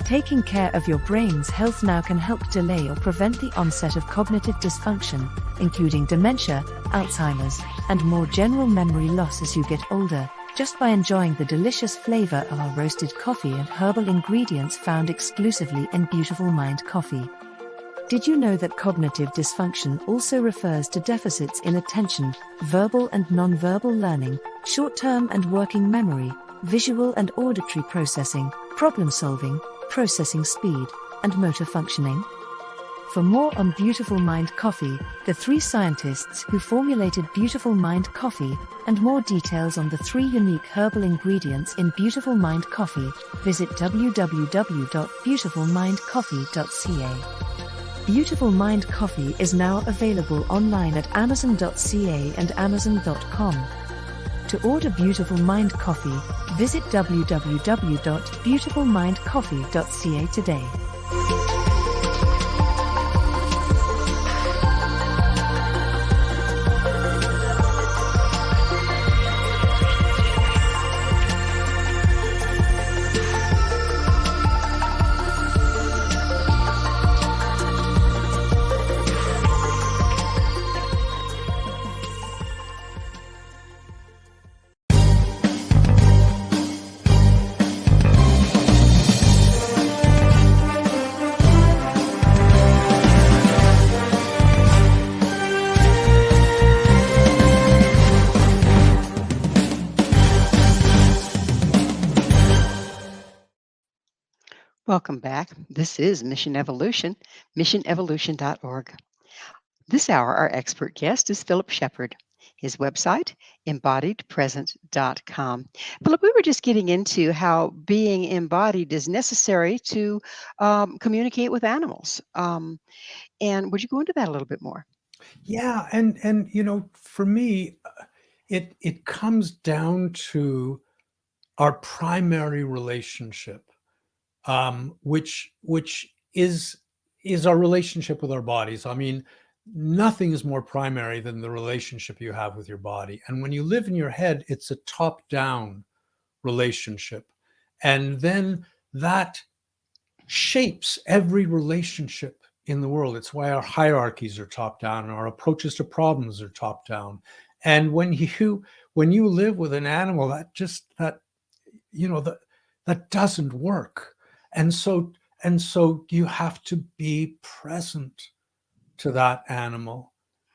Taking care of your brain's health now can help delay or prevent the onset of cognitive dysfunction, including dementia, Alzheimer's, and more general memory loss as you get older, just by enjoying the delicious flavor of our roasted coffee and herbal ingredients found exclusively in Beautiful Mind Coffee. Did you know that cognitive dysfunction also refers to deficits in attention, verbal and nonverbal learning, short-term and working memory, visual and auditory processing, problem-solving, processing speed, and motor functioning? For more on Beautiful Mind Coffee, the 3 scientists who formulated Beautiful Mind Coffee, and more details on the 3 unique herbal ingredients in Beautiful Mind Coffee, visit www.beautifulmindcoffee.ca. Beautiful Mind Coffee is now available online at amazon.ca and amazon.com. To order Beautiful Mind Coffee, visit www.beautifulmindcoffee.ca today. Welcome back. This is Mission Evolution, missionevolution.org. This hour, our expert guest is Philip Shepard. His website, embodiedpresent.com. Philip, we were just getting into how being embodied is necessary to communicate with animals. And would you go into that a little bit more? Yeah, and for me, it comes down to our primary relationship, which is our relationship with our bodies. I mean, nothing is more primary than the relationship you have with your body. And when you live in your head, it's a top-down relationship. And then that shapes every relationship in the world. It's why our hierarchies are top-down and our approaches to problems are top-down. And when you live with an animal, that doesn't work. And so you have to be present to that animal.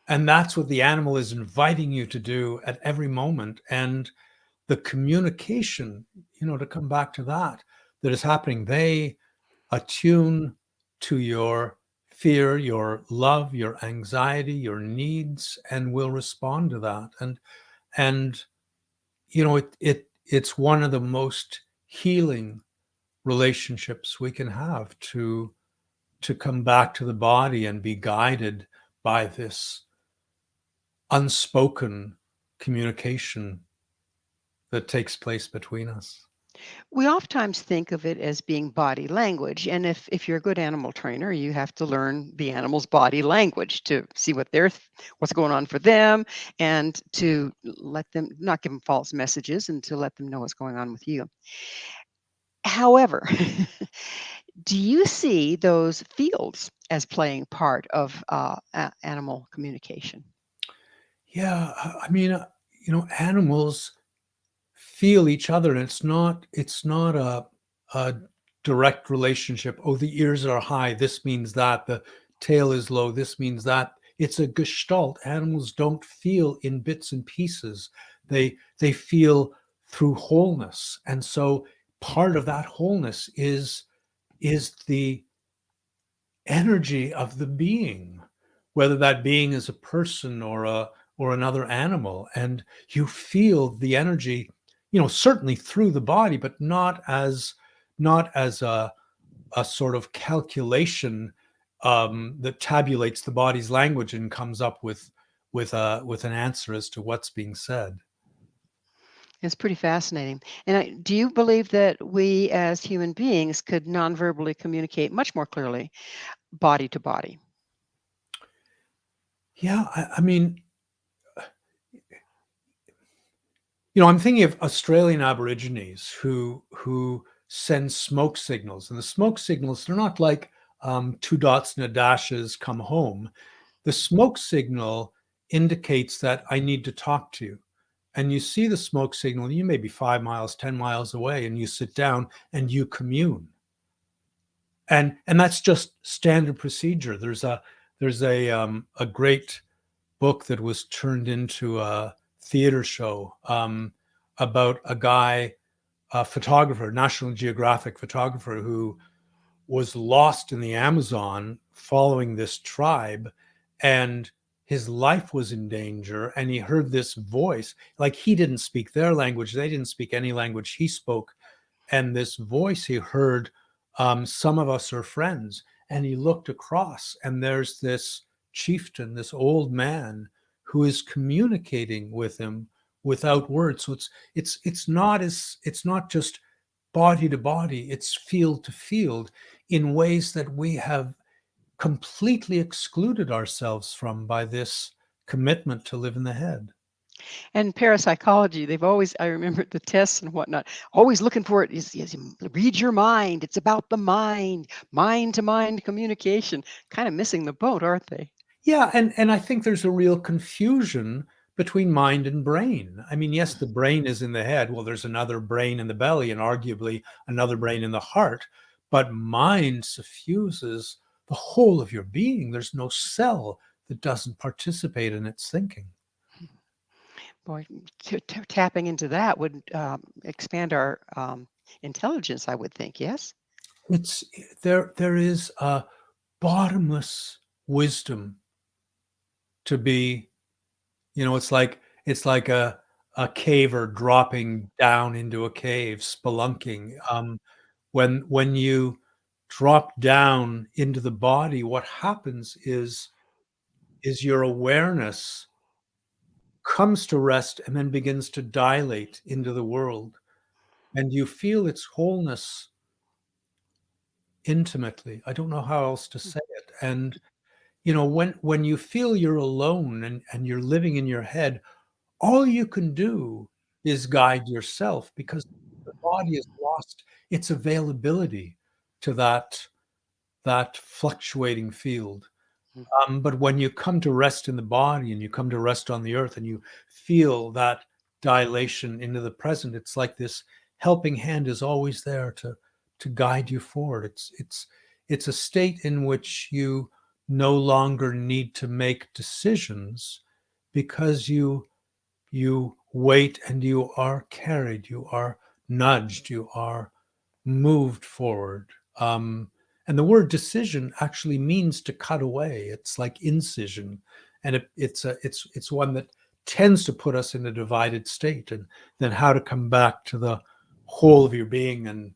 And that's what the animal is inviting you to do at every moment. And the communication, to come back to that is happening, they attune to your fear, your love, your anxiety, your needs, and will respond to that. And it's one of the most healing relationships we can have, to come back to the body and be guided by this unspoken communication that takes place between us. We oftentimes think of it as being body language. And if you're a good animal trainer, you have to learn the animal's body language to see what's going on for them, and to let them, not give them false messages, and to let them know what's going on with you. However, do you see those fields as playing part of animal communication? Yeah, I mean, animals feel each other, and it's not a direct relationship. Oh, the ears are high, this means that. The tail is low, this means that. It's a gestalt. Animals don't feel in bits and pieces. They feel through wholeness. And so part of that wholeness is the energy of the being, whether that being is a person or another animal. And you feel the energy, certainly through the body, but not as a sort of calculation that tabulates the body's language and comes up with an answer as to what's being said. It's pretty fascinating. And do you believe that we as human beings could non-verbally communicate much more clearly, body to body? Yeah, I mean, I'm thinking of Australian Aborigines who send smoke signals, and the smoke signals, they're not like two dots and a dashes come home. The smoke signal indicates that I need to talk to you. And you see the smoke signal, you may be 5 miles, 10 miles away, and you sit down and you commune. And that's just standard procedure. There's a great book that was turned into a theater show about a guy, a photographer, National Geographic photographer, who was lost in the Amazon following this tribe, and his life was in danger. And he heard this voice, like he didn't speak their language, they didn't speak any language he spoke. And this voice he heard, some of us are friends. And he looked across, and there's this chieftain, this old man, who is communicating with him without words. So it's not just body to body, it's field to field in ways that we have completely excluded ourselves from by this commitment to live in the head. And parapsychology, they've always, I remember the tests and whatnot, always looking for it is read your mind. It's about the mind to mind communication, kind of missing the boat, aren't they? Yeah, and I think there's a real confusion between mind and brain. I mean, yes, the brain is in the head. Well, there's another brain in the belly and arguably another brain in the heart. But mind suffuses the whole of your being. There's no cell that doesn't participate in its thinking. Boy, tapping into that would expand our intelligence, I would think. Yes. There is a bottomless wisdom to be. It's like a caver dropping down into a cave, spelunking. When you drop down into the body, what happens is your awareness comes to rest and then begins to dilate into the world, and you feel its wholeness intimately. I don't know how else to say it. And when you feel you're alone and you're living in your head, all you can do is guide yourself, because the body has lost its availability to that fluctuating field. But when you come to rest in the body and you come to rest on the earth and you feel that dilation into the present, it's like this helping hand is always there to guide you forward. It's a state in which you no longer need to make decisions, because you wait and you are carried, you are nudged, you are moved forward. And the word decision actually means to cut away. It's like incision, and it's one that tends to put us in a divided state, and then how to come back to the whole of your being and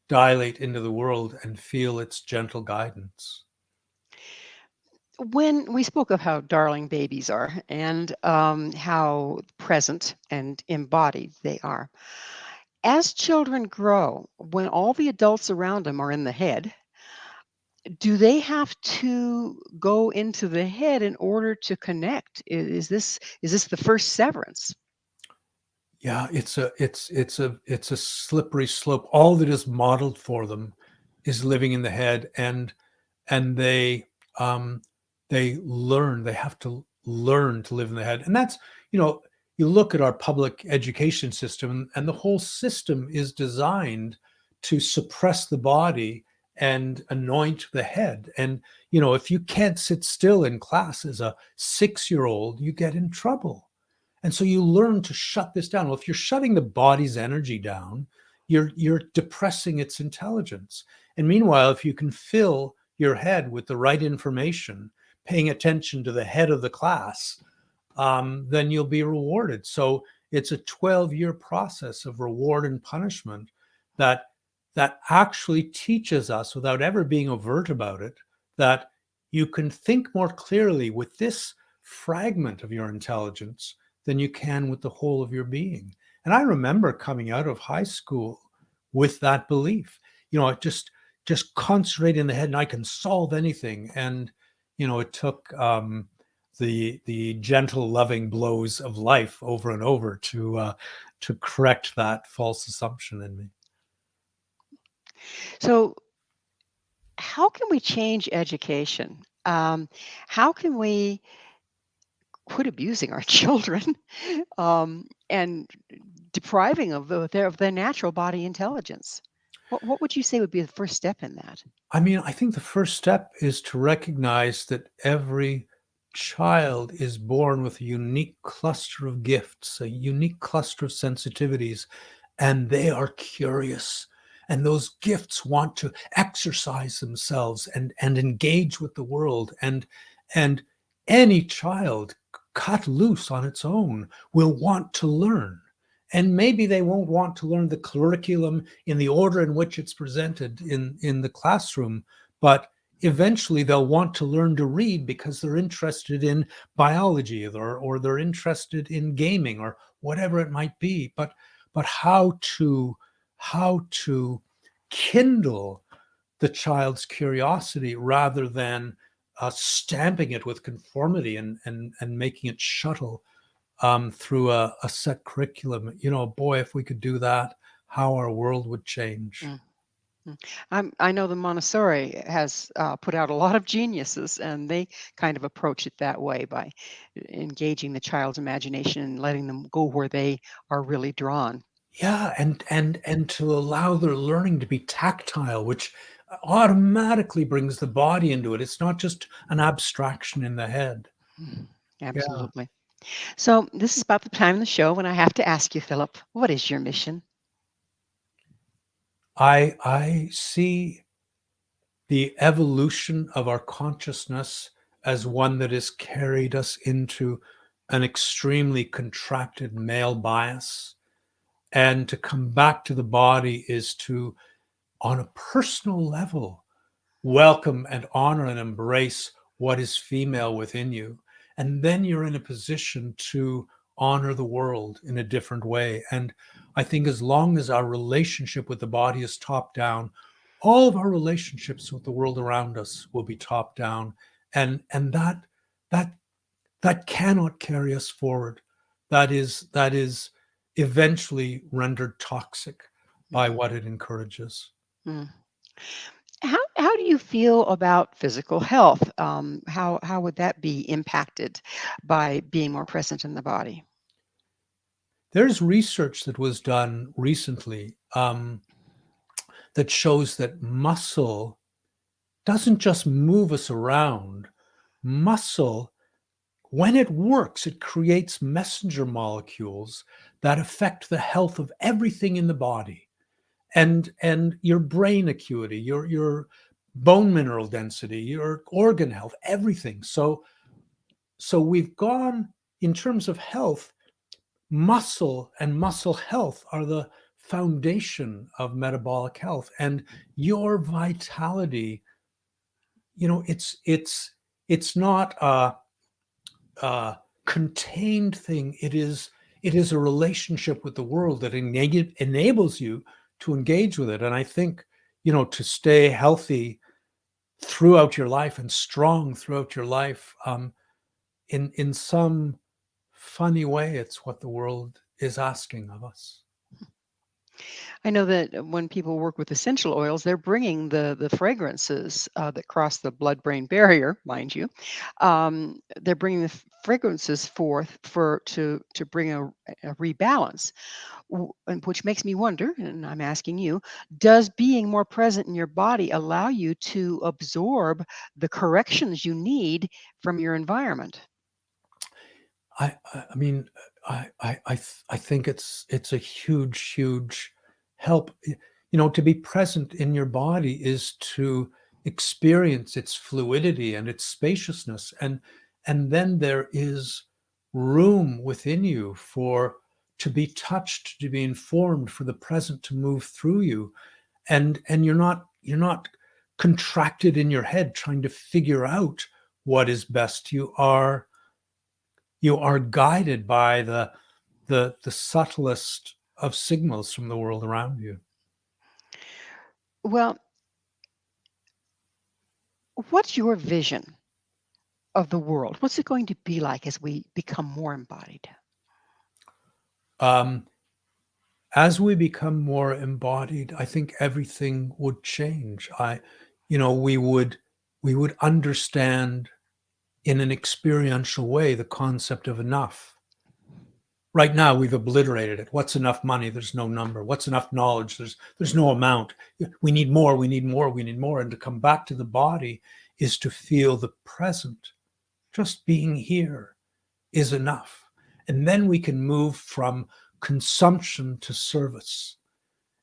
dilate into the world and feel its gentle guidance. When we spoke of how darling babies are and how present and embodied they are, as children grow, when all the adults around them are in the head, do they have to go into the head in order to connect? Is this the first severance? Yeah, it's a slippery slope. All that is modeled for them is living in the head, and they have to learn to live in the head. And that's, you look at our public education system, and the whole system is designed to suppress the body and anoint the head. And if you can't sit still in class as a 6-year-old, you get in trouble. And so you learn to shut this down. Well, if you're shutting the body's energy down, you're depressing its intelligence. And meanwhile, if you can fill your head with the right information, paying attention to the head of the class, then you'll be rewarded. So it's a 12-year process of reward and punishment that actually teaches us, without ever being overt about it, that you can think more clearly with this fragment of your intelligence than you can with the whole of your being. And I remember coming out of high school with that belief. Just concentrate in the head and I can solve anything. And it took the gentle, loving blows of life over and over to correct that false assumption in me. So, how can we change education? How can we quit abusing our children and depriving of their natural body intelligence? What would you say would be the first step in that? I mean, I think the first step is to recognize that every child is born with a unique cluster of gifts, a unique cluster of sensitivities, and they are curious. And those gifts want to exercise themselves and engage with the world. And any child cut loose on its own will want to learn. And maybe they won't want to learn the curriculum in the order in which it's presented in the classroom, but eventually they'll want to learn to read because they're interested in biology or they're interested in gaming or whatever it might be. But how to kindle the child's curiosity rather than stamping it with conformity and making it shuttle through a set curriculum. Boy, if we could do that, how our world would change. I know the Montessori has put out a lot of geniuses, and they kind of approach it that way by engaging the child's imagination and letting them go where they are really drawn. Yeah, and to allow their learning to be tactile, which automatically brings the body into it. It's not just an abstraction in the head. Absolutely. So this is about the time in the show when I have to ask you, Philip, what is your mission? I see the evolution of our consciousness as one that has carried us into an extremely contracted male bias. And to come back to the body is to, on a personal level, welcome and honor and embrace what is female within you. And then you're in a position to honor the world in a different way. And I think as long as our relationship with the body is top down, all of our relationships with the world around us will be top down. And that cannot carry us forward. That is eventually rendered toxic by what it encourages. Mm. How do you feel about physical health? How would that be impacted by being more present in the body? There's research that was done recently that shows that muscle doesn't just move us around. Muscle, when it works, it creates messenger molecules that affect the health of everything in the body. And your brain acuity, your bone mineral density, your organ health, everything. So we've gone, in terms of health, muscle and muscle health are the foundation of metabolic health. And your vitality, it's not a contained thing. It is a relationship with the world that enables you to engage with it. And I think, to stay healthy throughout your life and strong throughout your life, in some funny way, it's what the world is asking of us. I know that when people work with essential oils, they're bringing the fragrances that cross the blood-brain barrier, mind you. They're bringing the fragrances forth to bring a rebalance, and which makes me wonder, and I'm asking you, does being more present in your body allow you to absorb the corrections you need from your environment? I mean, I think it's a huge help. To be present in your body is to experience its fluidity and its spaciousness, and then there is room within you for to be touched, to be informed, for the present to move through you, and you're not contracted in your head trying to figure out what is best. You are guided by the subtlest of signals from the world around you. Well, what's your vision of the world? What's it going to be like as we become more embodied? As we become more embodied, I think everything would change. We would understand in an experiential way the concept of enough. Right now, we've obliterated it. What's enough money? There's no number. What's enough knowledge? There's no amount. We need more. We need more. We need more. And to come back to the body is to feel the present. Just being here is enough. And then we can move from consumption to service.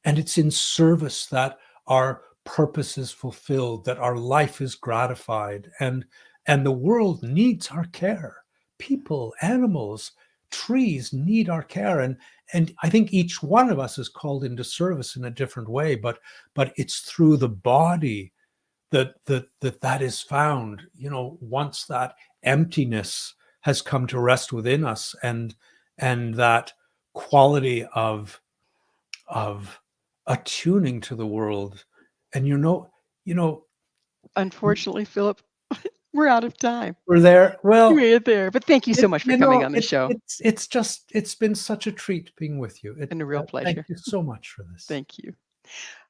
And it's in service that our purpose is fulfilled, that our life is gratified, and the world needs our care. People, animals, trees need our care, and I think each one of us is called into service in a different way, but it's through the body that is found. Once that emptiness has come to rest within us, and that quality of attuning to the world. And Unfortunately, Philip, we're out of time. we're there. Well, We're there. But thank you so much for coming on the show. It's been such a treat being with you. And a real pleasure. Thank you so much for this. Thank you.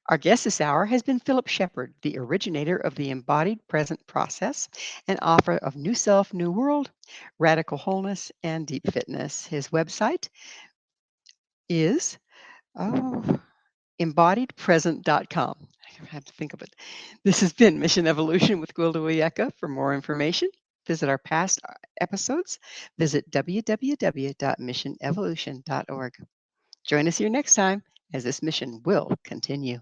Our guest this hour has been Philip Shepard, the originator of the Embodied Present Process and author of New Self, New World, Radical Wholeness, and Deep Fitness. His website is embodiedpresent.com. I have to think of it. This has been Mission Evolution with Gwilda Wiyaka. For more information, visit our past episodes. Visit www.missionevolution.org. Join us here next time as this mission will continue.